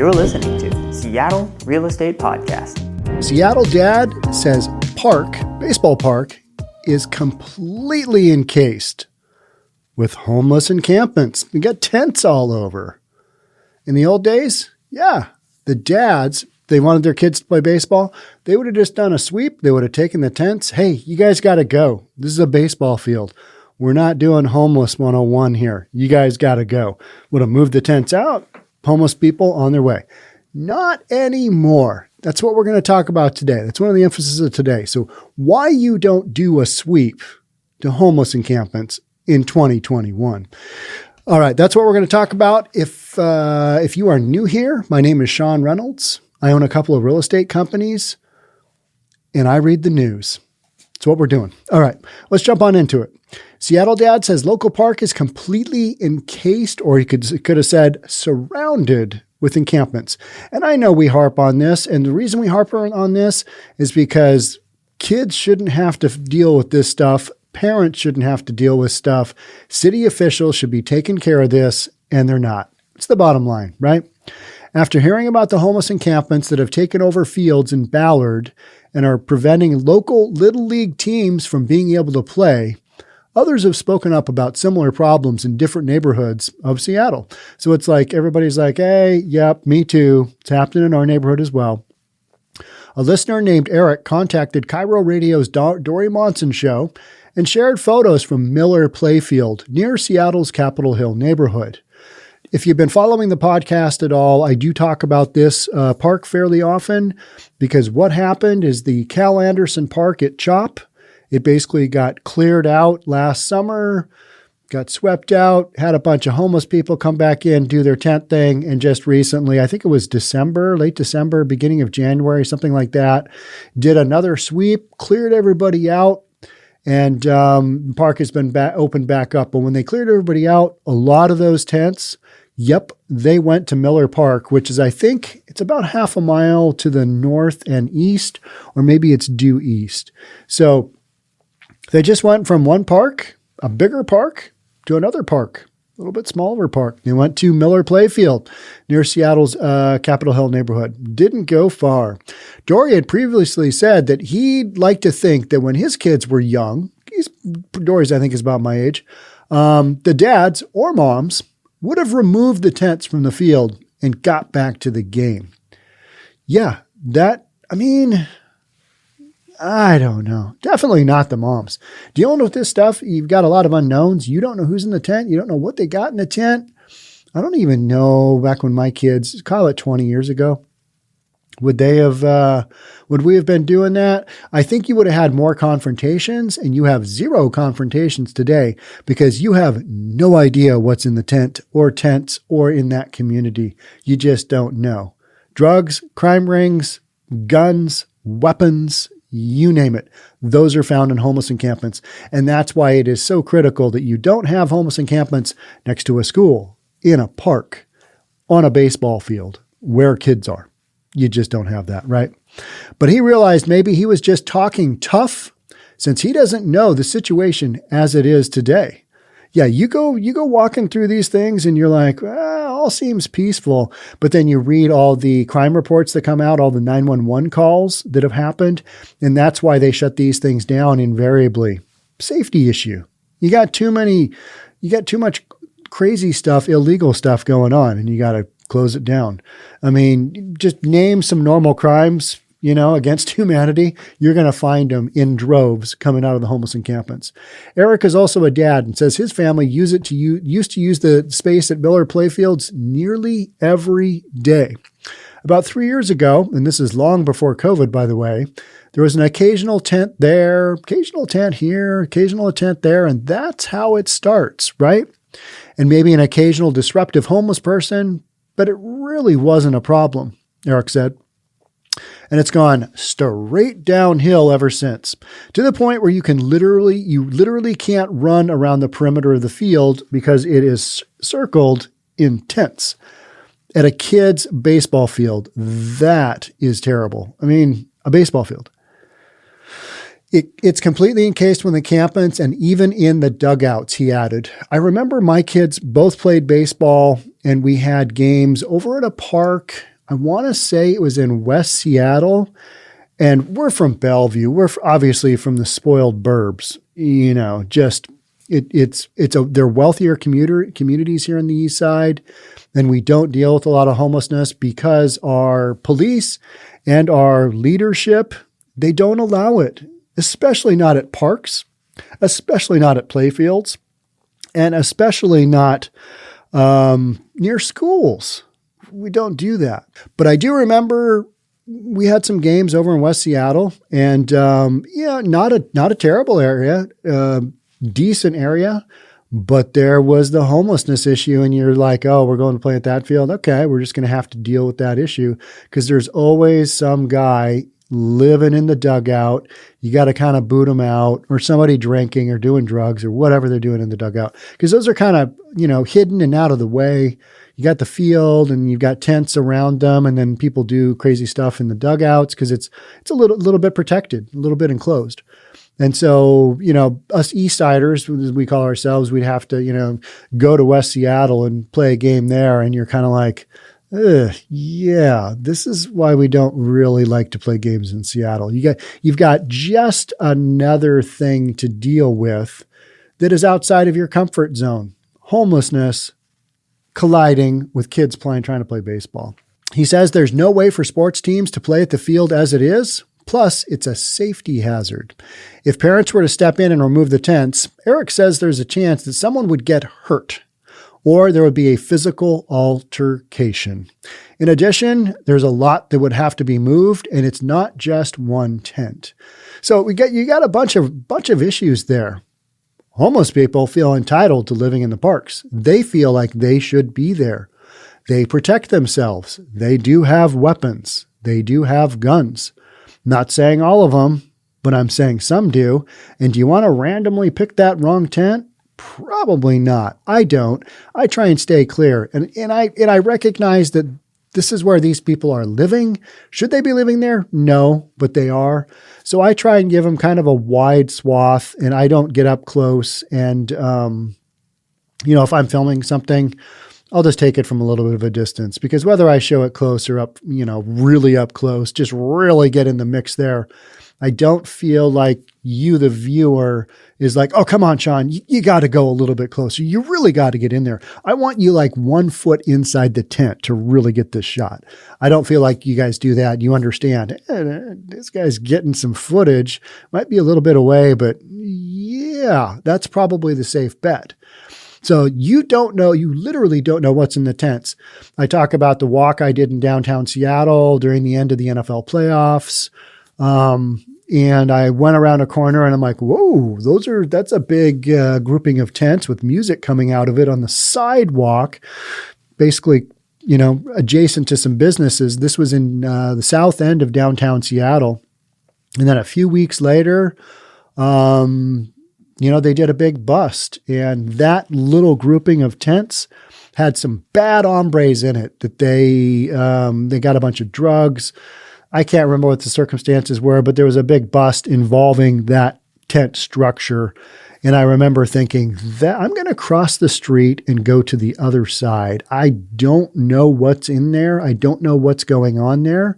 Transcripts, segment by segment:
You're listening to Seattle Real Estate Podcast. Seattle dad says baseball park, is completely encased with homeless encampments. We got tents all over. In the old days, the dads, they wanted their kids to play baseball. They would have just done a sweep. They would have taken the tents. Hey, you guys got to go. This is a baseball field. We're not doing homeless 101 here. You guys got to go. Would have moved the tents out. Homeless people on their way. Not anymore. That's what we're going to talk about today. That's one of the emphases of today. So why you don't do a sweep to homeless encampments in 2021. All right, that's what we're going to talk about. If you are new here, my name is Sean Reynolds. I own a couple of real estate companies, and I read the news. That's what we're doing. All right, let's jump on into it. Seattle dad says local park is completely encased, or he could have said surrounded with encampments. And I know we harp on this, and the reason we harp on this is because kids shouldn't have to deal with this stuff. Parents shouldn't have to deal with stuff. City officials should be taking care of this, and they're not. It's the bottom line, right? After hearing about the homeless encampments that have taken over fields in Ballard and are preventing local Little League teams from being able to play, others have spoken up about similar problems in different neighborhoods of Seattle. So it's like everybody's like, hey, yep, me too. It's happening in our neighborhood as well. A listener named Erick contacted KIRO Radio's Dori Monson show and shared photos from Miller Playfield near Seattle's Capitol Hill neighborhood. If you've been following the podcast at all, I do talk about this park fairly often because what happened is the Cal Anderson Park at CHOP, it basically got cleared out last summer, got swept out, had a bunch of homeless people come back in, do their tent thing, and just recently, I think it was December, late December, beginning of January, something like that, did another sweep, cleared everybody out, and the park has been opened back up. But when they cleared everybody out, a lot of those tents, they went to Miller Park, which is, I think, it's about half a mile to the north and east, or maybe it's due east. So they just went from one park, a bigger park, to another park, a little bit smaller park. They went to Miller Playfield near Seattle's Capitol Hill neighborhood. Didn't go far. Dori had previously said that he'd like to think that when his kids were young, Dori's, I think, is about my age, the dads or moms would have removed the tents from the field and got back to the game. I don't know. Definitely not the moms. Dealing with this stuff, you've got a lot of unknowns. You don't know who's in the tent. You don't know what they got in the tent. I don't even know back when my kids, call it 20 years ago, would we have been doing that? I think you would have had more confrontations, and you have zero confrontations today because you have no idea what's in the tent or tents or in that community. You just don't know. Drugs, crime rings, guns, weapons, you name it. Those are found in homeless encampments. And that's why it is so critical that you don't have homeless encampments next to a school, in a park, on a baseball field, where kids are. You just don't have that, right? But he realized maybe he was just talking tough since he doesn't know the situation as it is today. Yeah, you go walking through these things and you're like, all seems peaceful. But then you read all the crime reports that come out, all the 911 calls that have happened. And that's why they shut these things down invariably. Safety issue. You got too much crazy stuff, illegal stuff going on, and you got to close it down. I mean, just name some normal crimes, against humanity. You're going to find them in droves coming out of the homeless encampments. Erick is also a dad and says his family used to use the space at Miller Playfields nearly every day. About 3 years ago, and this is long before COVID, by the way, there was an occasional tent there, occasional tent here, occasional tent there, and that's how it starts, right? And maybe an occasional disruptive homeless person, but it really wasn't a problem, Erick said. And it's gone straight downhill ever since, to the point where you literally can't run around the perimeter of the field because it is circled in tents. At a kid's baseball field, that is terrible. I mean, a baseball field. It's completely encased with encampments and even in the dugouts, he added. I remember my kids both played baseball and we had games over at a park. I want to say it was in West Seattle. And we're from Bellevue. We're obviously from the spoiled burbs, they're wealthier communities here on the east side. And we don't deal with a lot of homelessness because our police and our leadership, they don't allow it, especially not at parks, especially not at playfields, and especially not near schools. We don't do that. But I do remember we had some games over in West Seattle, and not a terrible area, decent area, but there was the homelessness issue, and you're like, oh, we're going to play at that field. Okay, we're just going to have to deal with that issue because there's always some guy living in the dugout. You got to kind of boot them out, or somebody drinking or doing drugs or whatever they're doing in the dugout, because those are kind of, hidden and out of the way. You got the field and you've got tents around them, and then people do crazy stuff in the dugouts because it's a little bit protected, a little bit enclosed. And so, us East Siders, as we call ourselves, we'd have to, go to West Seattle and play a game there. And you're kind of like, yeah, this is why we don't really like to play games in Seattle. You've got just another thing to deal with that is outside of your comfort zone. Homelessness colliding with kids trying to play baseball. He says there's no way for sports teams to play at the field as it is. Plus, it's a safety hazard. If parents were to step in and remove the tents, Erick says there's a chance that someone would get hurt or there would be a physical altercation. In addition, there's a lot that would have to be moved, and it's not just one tent. So you got a bunch of issues there. Homeless people feel entitled to living in the parks. They feel like they should be there. They protect themselves. They do have weapons. They do have guns. Not saying all of them, but I'm saying some do. And do you want to randomly pick that wrong tent? Probably not. I don't. I try and stay clear. And I recognize that this is where these people are living. Should they be living there? No, but they are. So I try and give them kind of a wide swath, and I don't get up close. And, if I'm filming something, I'll just take it from a little bit of a distance, because whether I show it close or up, really up close, just really get in the mix there. I don't feel like you, the viewer, is like, oh, come on, Sean, you got to go a little bit closer. You really got to get in there. I want you like 1 foot inside the tent to really get this shot. I don't feel like you guys do that. You understand, this guy's getting some footage, might be a little bit away, but yeah, that's probably the safe bet. So you literally don't know what's in the tents. I talk about the walk I did in downtown Seattle during the end of the NFL playoffs. And I went around a corner and I'm like, whoa, that's a big grouping of tents with music coming out of it on the sidewalk, basically, adjacent to some businesses. This was in the south end of downtown Seattle. And then a few weeks later, they did a big bust, and that little grouping of tents had some bad hombres in it that they got a bunch of drugs. I can't remember what the circumstances were, but there was a big bust involving that tent structure. And I remember thinking that I'm going to cross the street and go to the other side. I don't know what's in there. I don't know what's going on there,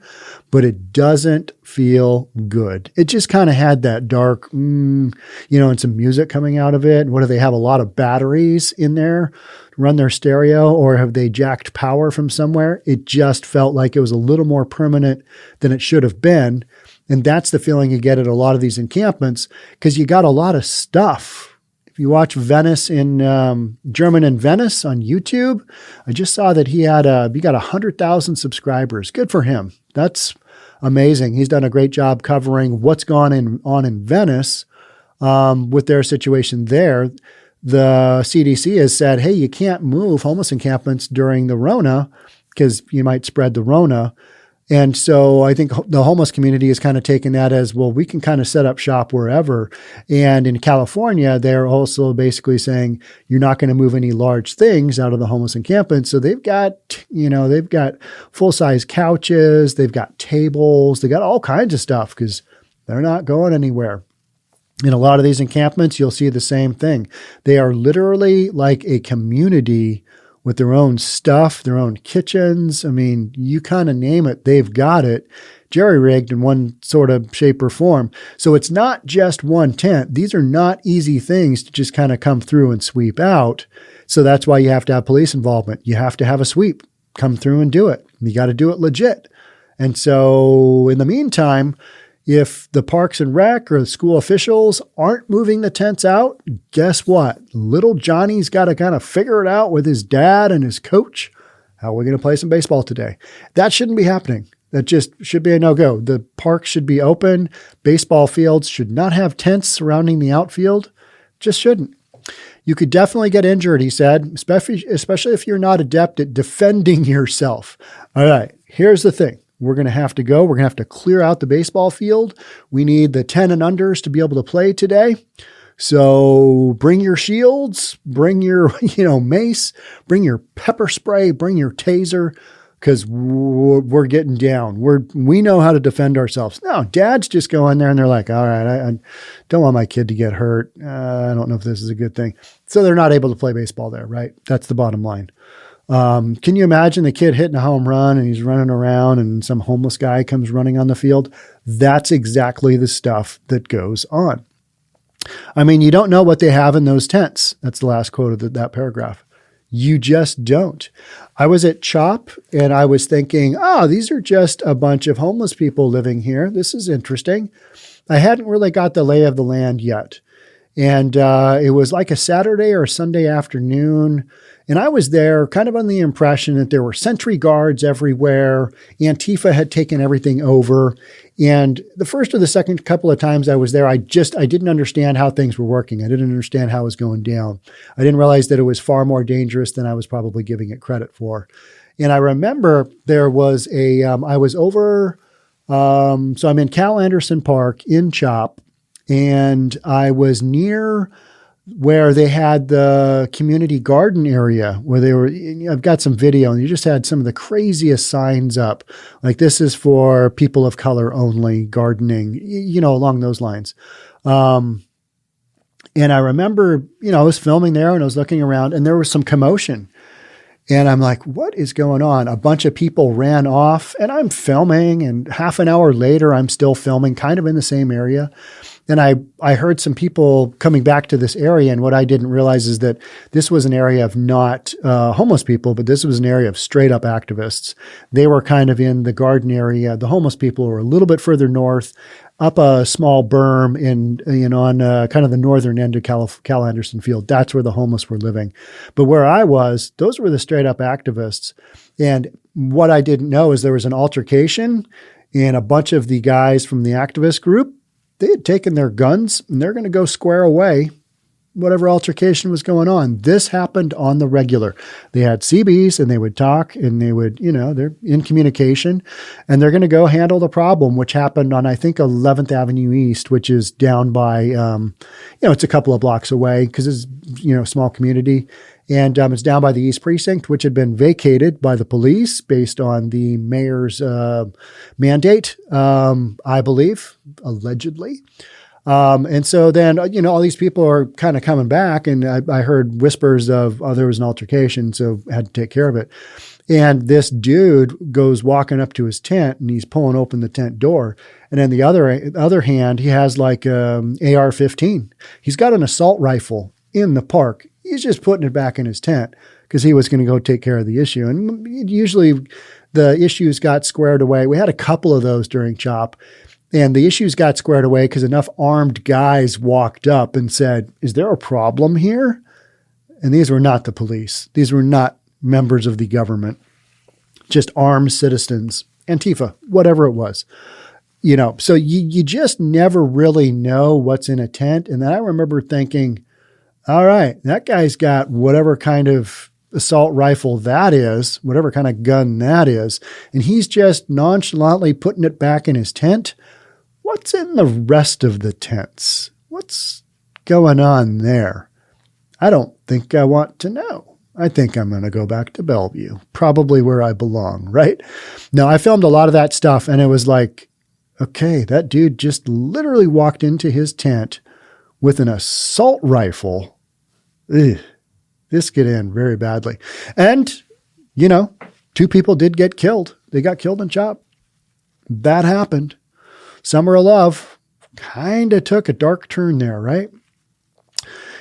but it doesn't feel good. It just kind of had that dark, and some music coming out of it. What do they have? A lot of batteries in there to run their stereo, or have they jacked power from somewhere? It just felt like it was a little more permanent than it should have been. And that's the feeling you get at a lot of these encampments, because you got a lot of stuff. If you watch Venice German in Venice on YouTube, I just saw that he got 100,000 subscribers. Good for him. That's amazing. He's done a great job covering what's gone on in Venice with their situation there. The CDC has said, hey, you can't move homeless encampments during the Rona because you might spread the Rona. And so I think the homeless community has kind of taken that as, well, we can kind of set up shop wherever. And in California, they're also basically saying you're not going to move any large things out of the homeless encampment. So they've got full-size couches, they've got tables, they got all kinds of stuff because they're not going anywhere. In a lot of these encampments, you'll see the same thing. They are literally like a community with their own stuff, their own kitchens. I mean, you kind of name it, they've got it jerry-rigged in one sort of shape or form. So it's not just one tent. These are not easy things to just kind of come through and sweep out. So that's why you have to have police involvement. You have to have a sweep come through and do it. You got to do it legit. And so in the meantime, if the Parks and Rec or the school officials aren't moving the tents out, guess what? Little Johnny's got to kind of figure it out with his dad and his coach. How are we going to play some baseball today? That shouldn't be happening. That just should be a no-go. The park should be open. Baseball fields should not have tents surrounding the outfield. Just shouldn't. You could definitely get injured, he said, especially if you're not adept at defending yourself. All right, here's the thing. We're going to have to go. We're going to have to clear out the baseball field. We need the 10 and unders to be able to play today. So bring your shields, bring your, mace, bring your pepper spray, bring your taser, because we're getting down. We know how to defend ourselves. No, dads just go in there and they're like, all right, I don't want my kid to get hurt. I don't know if this is a good thing. So they're not able to play baseball there, right? That's the bottom line. Can you imagine the kid hitting a home run and he's running around and some homeless guy comes running on the field? That's exactly the stuff that goes on. I mean, you don't know what they have in those tents. That's the last quote of that paragraph. You just don't. I was at CHOP and I was thinking, these are just a bunch of homeless people living here. This is interesting. I hadn't really got the lay of the land yet. And it was like a Saturday or Sunday afternoon. And I was there kind of on the impression that there were sentry guards everywhere. Antifa had taken everything over. And the first or the second couple of times I was there, I didn't understand how things were working. I didn't understand how it was going down. I didn't realize that it was far more dangerous than I was probably giving it credit for. And I remember there was I was over, so I'm in Cal Anderson Park in CHOP, and I was near where they had the community garden area where they were, I've got some video, and you just had some of the craziest signs up. Like, this is for people of color only gardening, along those lines. And I remember, I was filming there and I was looking around and there was some commotion. And I'm like, what is going on? A bunch of people ran off and I'm filming, and half an hour later, I'm still filming kind of in the same area. And I heard some people coming back to this area. And what I didn't realize is that this was an area of not homeless people, but this was an area of straight up activists. They were kind of in the garden area. The homeless people were a little bit further north, up a small berm on kind of the northern end of Cal Anderson Field. That's where the homeless were living. But where I was, those were the straight up activists. And what I didn't know is there was an altercation, and a bunch of the guys from the activist group, they had taken their guns and they're going to go square away whatever altercation was going on. This happened on the regular. They had CBs and they would talk and they would, they're in communication, and they're going to go handle the problem, which happened on, I think, 11th Avenue East, which is down by, it's a couple of blocks away because it's, a small community. And it's down by the East Precinct, which had been vacated by the police based on the mayor's mandate, I believe, allegedly. And so then, all these people are kind of coming back, and I heard whispers of, there was an altercation, so I had to take care of it. And this dude goes walking up to his tent and he's pulling open the tent door. And then the other hand, he has like AR-15. He's got an assault rifle in the park. He's just putting it back in his tent because he was going to go take care of the issue. And usually the issues got squared away. We had a couple of those during CHOP, and the issues got squared away because enough armed guys walked up and said, is there a problem here? And these were not the police. These were not members of the government, just armed citizens, Antifa, whatever it was. So you just never really know what's in a tent. And then I remember thinking, all right, that guy's got whatever kind of assault rifle that is, whatever kind of gun that is, and he's just nonchalantly putting it back in his tent. What's in the rest of the tents? What's going on there? I don't think I want to know. I think I'm going to go back to Bellevue, probably where I belong, right? Now, I filmed a lot of that stuff, and it was like, okay, that dude just literally walked into his tent with an assault rifle. Ugh, This could end very badly. And, 2 people did get killed. They got killed and chopped. That happened. Summer of Love kind of took a dark turn there, right?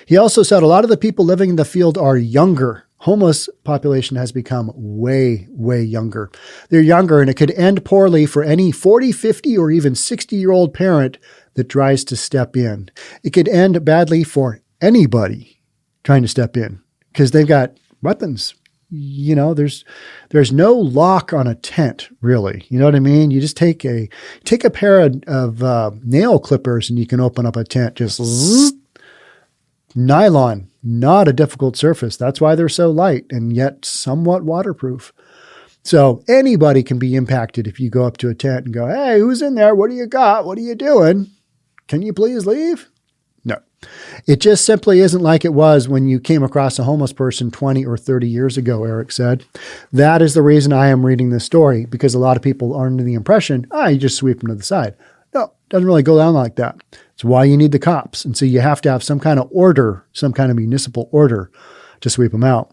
He also said a lot of the people living in the field are younger. Homeless population has become way, way younger. They're younger, and it could end poorly for any 40, 50, or even 60-year-old parent that tries to step in. It could end badly for anybody trying to step in because they've got weapons. There's no lock on a tent, really. You know what I mean? You just take a pair of nail clippers and you can open up a tent. Just zzz. Nylon, not a difficult surface. That's why they're so light and yet somewhat waterproof. So anybody can be impacted if you go up to a tent and go, "Hey, who's in there? What do you got? What are you doing? Can you please leave?" No. It just simply isn't like it was when you came across a homeless person 20 or 30 years ago, Erick said. That is the reason I am reading this story, because a lot of people are under the impression, you just sweep them to the side. No, it doesn't really go down like that. It's why you need the cops. And so you have to have some kind of order, some kind of municipal order to sweep them out.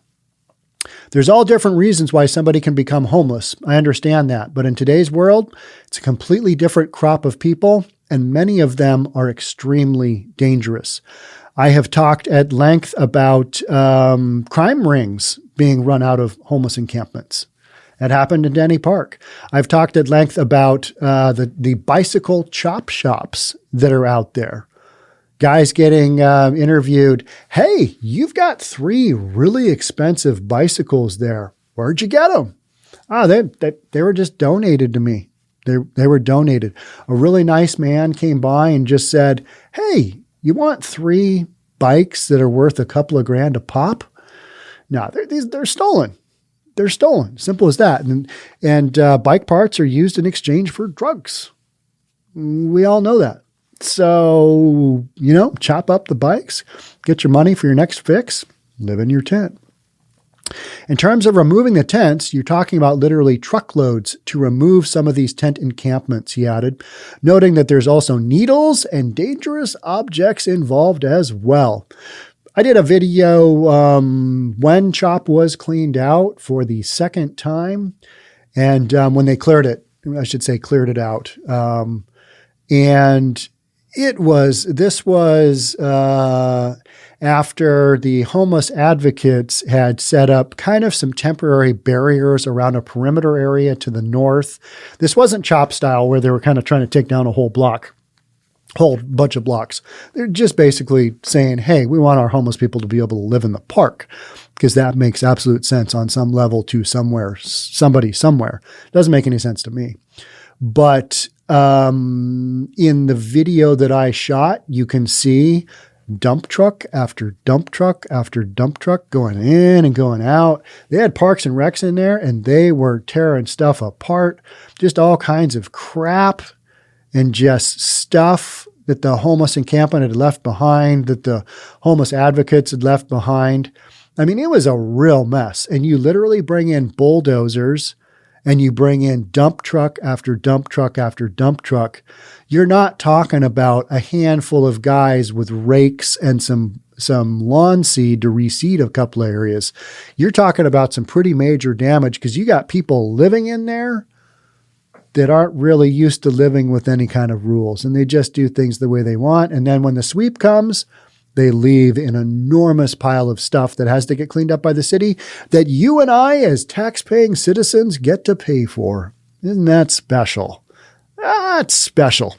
There's all different reasons why somebody can become homeless. I understand that. But in today's world, it's a completely different crop of people, and many of them are extremely dangerous. I have talked at length about crime rings being run out of homeless encampments. That happened in Denny Park. I've talked at length about the bicycle chop shops that are out there. Guys getting interviewed. "Hey, you've got 3 really expensive bicycles there. Where'd you get them?" They were just donated to me. They were donated. A really nice man came by and just said, "Hey, you want 3 bikes that are worth a couple of grand a pop?" No, they're stolen. They're stolen. Simple as that. And bike parts are used in exchange for drugs. We all know that. So, chop up the bikes, get your money for your next fix, live in your tent. In terms of removing the tents, you're talking about literally truckloads to remove some of these tent encampments, he added, noting that there's also needles and dangerous objects involved as well. I did a video when CHOP was cleaned out for the second time, and when they cleared it out. And this was after the homeless advocates had set up kind of some temporary barriers around a perimeter area to the north. This wasn't CHOP style where they were kind of trying to take down a whole bunch of blocks. They're just basically saying, "Hey, we want our homeless people to be able to live in the park," because that makes absolute sense on some level to somebody somewhere. Doesn't make any sense to me. But in the video that I shot, you can see dump truck after dump truck after dump truck going in and going out. They had Parks and Recs in there, and they were tearing stuff apart. Just all kinds of crap and just stuff that the homeless encampment had left behind, that the homeless advocates had left behind. I mean, it was a real mess. And you literally bring in bulldozers and you bring in dump truck after dump truck after dump truck. You're not talking about a handful of guys with rakes and some lawn seed to reseed a couple of areas. You're talking about some pretty major damage because you got people living in there that aren't really used to living with any kind of rules, and they just do things the way they want. And then when the sweep comes, they leave an enormous pile of stuff that has to get cleaned up by the city that you and I, as tax-paying citizens, get to pay for. Isn't that special? That's special.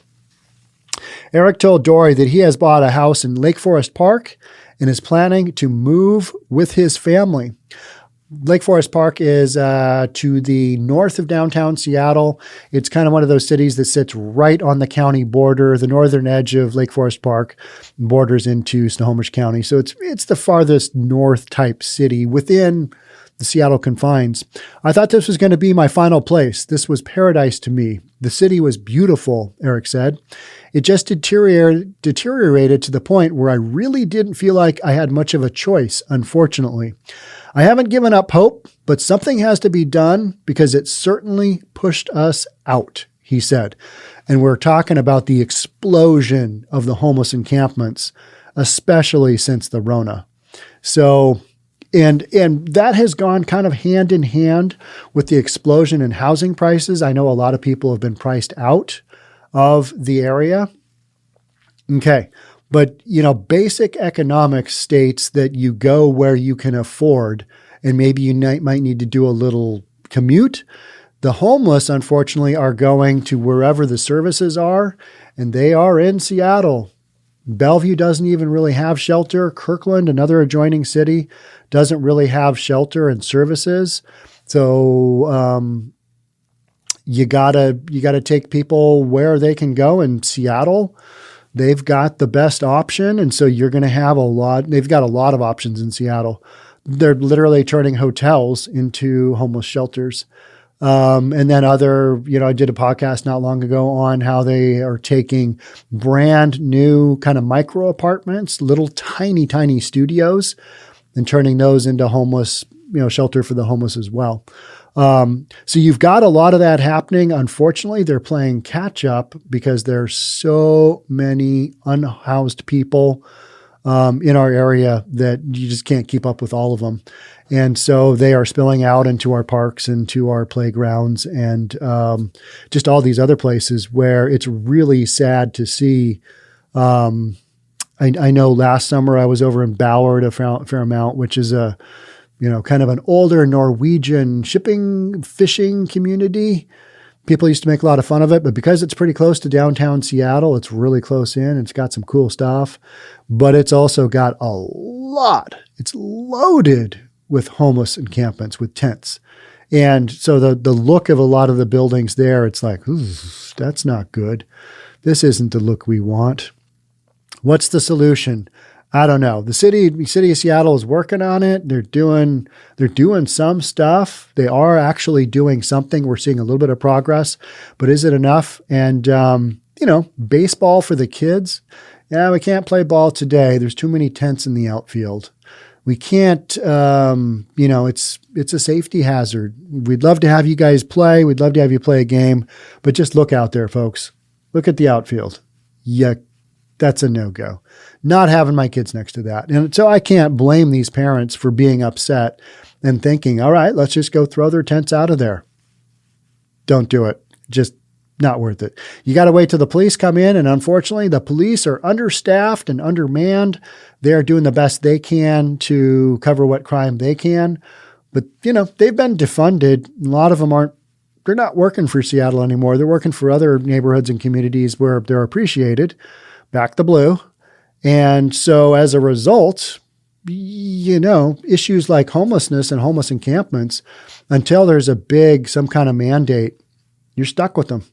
Erick told Dori that he has bought a house in Lake Forest Park and is planning to move with his family. Lake Forest Park is to the north of downtown Seattle. It's kind of one of those cities that sits right on the county border. The northern edge of Lake Forest Park borders into Snohomish County. So it's the farthest north type city within the Seattle confines. I thought this was going to be my final place. This was paradise to me. The city was beautiful, Erick said. It just deteriorated to the point where I really didn't feel like I had much of a choice, unfortunately. I haven't given up hope, but something has to be done because it certainly pushed us out, he said. And we're talking about the explosion of the homeless encampments, especially since the Rona. So And that has gone kind of hand in hand with the explosion in housing prices. I know a lot of people have been priced out of the area. Okay. But, basic economics states that you go where you can afford, and maybe you might need to do a little commute. The homeless, unfortunately, are going to wherever the services are, and they are in Seattle. Bellevue doesn't even really have shelter. Kirkland, another adjoining city, doesn't really have shelter and services. So you gotta take people where they can go. In Seattle, they've got the best option, and so you're going to have they've got a lot of options in Seattle. They're literally turning hotels into homeless shelters. And then I did a podcast not long ago on how they are taking brand new kind of micro apartments, little tiny, tiny studios, and turning those into homeless, shelter for the homeless as well. So you've got a lot of that happening. Unfortunately, they're playing catch up because there's so many unhoused people in our area that you just can't keep up with all of them. And so they are spilling out into our parks and to our playgrounds and just all these other places where it's really sad to see. I know last summer I was over in Ballard a fair amount, which is a kind of an older Norwegian fishing community. People used to make a lot of fun of it, but because it's pretty close to downtown Seattle, it's really close in. It's got some cool stuff, but it's also got it's loaded with homeless encampments, with tents. And so the look of a lot of the buildings there, it's like, that's not good. This isn't the look we want. What's the solution? I don't know. The city of Seattle is working on it. They're doing some stuff. They are actually doing something. We're seeing a little bit of progress, but is it enough? And, baseball for the kids. Yeah, we can't play ball today. There's too many tents in the outfield. We can't, it's a safety hazard. We'd love to have you guys play. We'd love to have you play a game, but just look out there, folks. Look at the outfield. Yeah, that's a no-go. Not having my kids next to that. And so I can't blame these parents for being upset and thinking, all right, let's just go throw their tents out of there. Don't do it. Just not worth it. You got to wait till the police come in. And unfortunately, the police are understaffed and undermanned. They're doing the best they can to cover what crime they can. But, they've been defunded. A lot of them they're not working for Seattle anymore. They're working for other neighborhoods and communities where they're appreciated. Back the blue. And so as a result, issues like homelessness and homeless encampments, until there's some kind of mandate, you're stuck with them.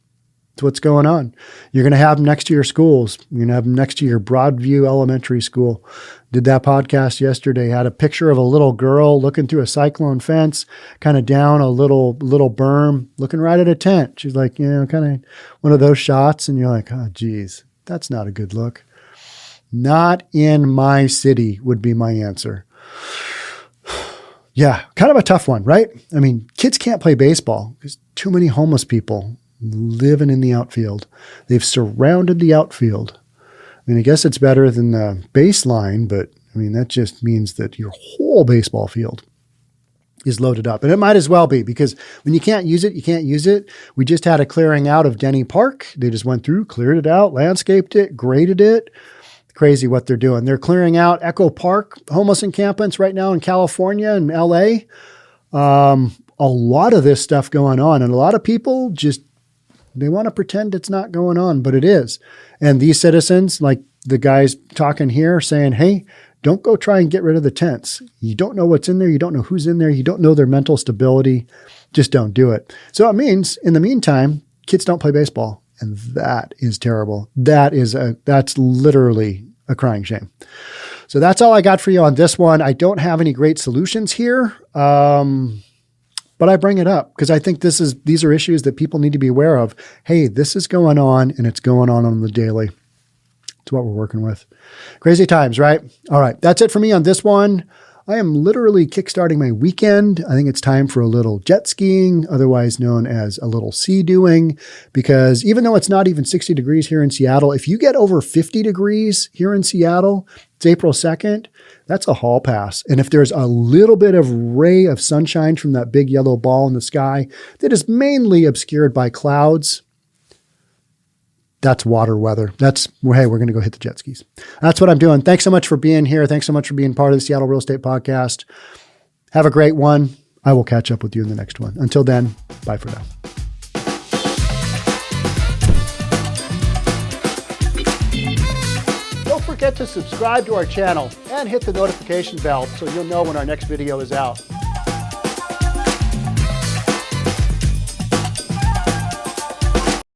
That's what's going on. You're going to have them next to your schools. You're going to have them next to your Broadview Elementary School. Did that podcast yesterday. Had a picture of a little girl looking through a cyclone fence, kind of down a little berm, looking right at a tent. She's like, kind of one of those shots. And you're like, oh, geez, that's not a good look. Not in my city would be my answer. Yeah, kind of a tough one, right? I mean, kids can't play baseball because too many homeless people living in the outfield. They've surrounded the outfield. I mean, I guess it's better than the baseline, but I mean, that just means that your whole baseball field is loaded up. And it might as well be, because when you can't use it, you can't use it. We just had a clearing out of Denny Park. They just went through, cleared it out, landscaped it, graded it. Crazy what they're doing. They're clearing out Echo Park homeless encampments right now in California and LA. A lot of this stuff going on, and a lot of people they want to pretend it's not going on, but it is. And these citizens, like the guys talking here, saying, hey, don't go try and get rid of the tents. You don't know what's in there. You don't know who's in there. You don't know their mental stability. Just don't do it. So it means, in the meantime, kids don't play baseball. And that is terrible. That's literally a crying shame. So that's all I got for you on this one. I don't have any great solutions here, but I bring it up because I think these are issues that people need to be aware of. Hey, this is going on, and it's going on the daily. It's what we're working with. Crazy times, right? All right. That's it for me on this one. I am literally kickstarting my weekend. I think it's time for a little jet skiing, otherwise known as a little sea doing, because even though it's not even 60 degrees here in Seattle, if you get over 50 degrees here in Seattle, it's April 2nd, that's a hall pass. And if there's a little bit of ray of sunshine from that big yellow ball in the sky that is mainly obscured by clouds, that's water weather. That's, hey, we're going to go hit the jet skis. That's what I'm doing. Thanks so much for being here. Thanks so much for being part of the Seattle Real Estate Podcast. Have a great one. I will catch up with you in the next one. Until then, bye for now. Don't forget to subscribe to our channel and hit the notification bell so you'll know when our next video is out.